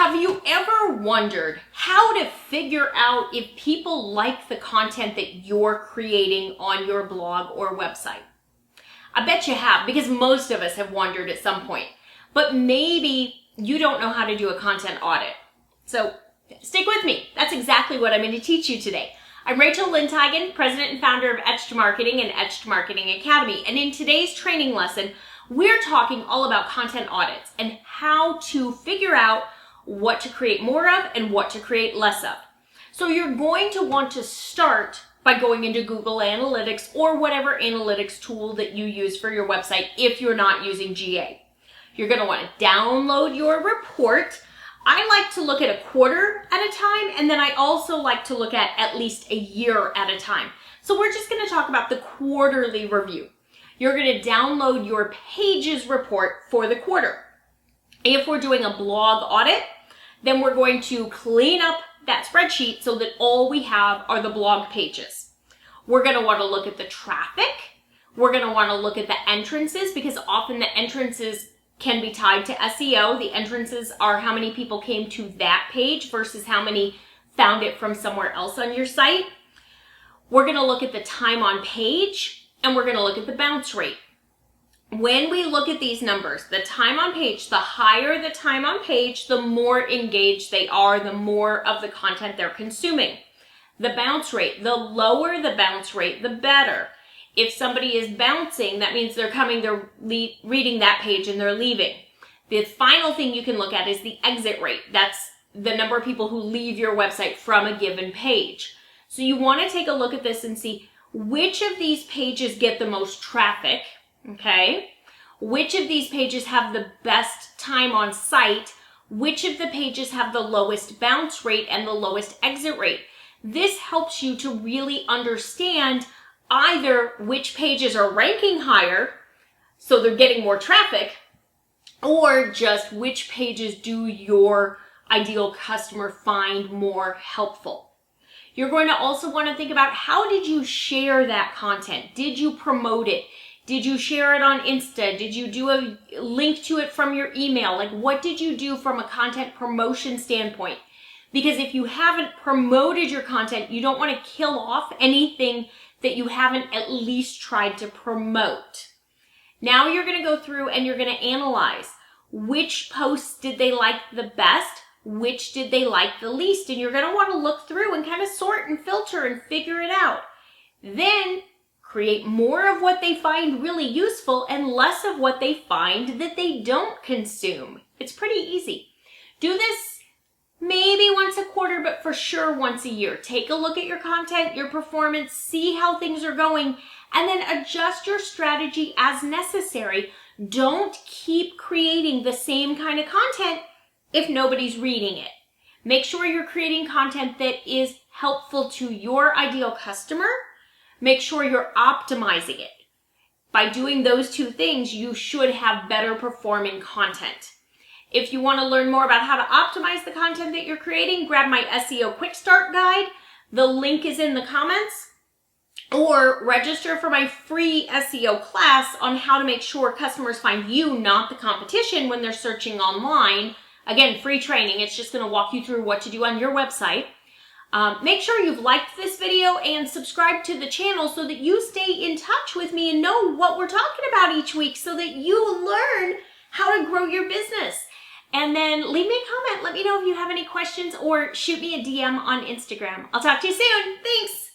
Have you ever wondered how to figure out if people like the content that you're creating on your blog or website? I bet you have, because most of us have wondered at some point. But maybe you don't know how to do a content audit. So stick with me. That's exactly what I'm going to teach you today. I'm Rachel Lindteigen, president and founder of Etched Marketing and Etched Marketing Academy. And in today's training lesson, we're talking all about content audits and how to figure out what to create more of and what to create less of. So you're going to want to start by going into Google Analytics or whatever analytics tool that you use for your website if you're not using GA. You're going to want to download your report. I like to look at a quarter at a time, and then I also like to look at least a year at a time. So we're just going to talk about the quarterly review. You're going to download your pages report for the quarter. If we're doing a blog audit, then we're going to clean up that spreadsheet so that all we have are the blog pages. We're going to want to look at the traffic. We're going to want to look at the entrances, because often the entrances can be tied to SEO. The entrances are how many people came to that page versus how many found it from somewhere else on your site. We're going to look at the time on page, and we're going to look at the bounce rate. When we look at these numbers, the time on page, the higher the time on page, the more engaged they are, the more of the content they're consuming. The bounce rate, the lower the bounce rate, the better. If somebody is bouncing, that means they're coming, they're reading that page and they're leaving. The final thing you can look at is the exit rate. That's the number of people who leave your website from a given page. So you want to take a look at this and see which of these pages get the most traffic. Okay, which of these pages have the best time on site? Which of the pages have the lowest bounce rate and the lowest exit rate? This helps you to really understand either which pages are ranking higher, so they're getting more traffic, or just which pages do your ideal customer find more helpful. You're going to also want to think about, how did you share that content? Did you promote it? Did you share it on Insta? Did you do a link to it from your email? Like, what did you do from a content promotion standpoint? Because if you haven't promoted your content, you don't want to kill off anything that you haven't at least tried to promote. Now you're going to go through and you're going to analyze which posts did they like the best, which did they like the least, and you're going to want to look through and kind of sort and filter and figure it out. Then create more of what they find really useful and less of what they find that they don't consume. It's pretty easy. Do this maybe once a quarter, but for sure once a year. Take a look at your content, your performance, see how things are going, and then adjust your strategy as necessary. Don't keep creating the same kind of content if nobody's reading it. Make sure you're creating content that is helpful to your ideal customer. Make sure you're optimizing it. By doing those two things, you should have better performing content. If you want to learn more about how to optimize the content that you're creating, grab my SEO Quick Start guide. The link is in the comments. Or register for my free SEO class on how to make sure customers find you, not the competition, when they're searching online. Again, free training. It's just going to walk you through what to do on your website. Make sure you've liked this video and subscribe to the channel so that you stay in touch with me and know what we're talking about each week, so that you learn how to grow your business. And then leave me a comment. Let me know if you have any questions, or shoot me a DM on Instagram. I'll talk to you soon. Thanks.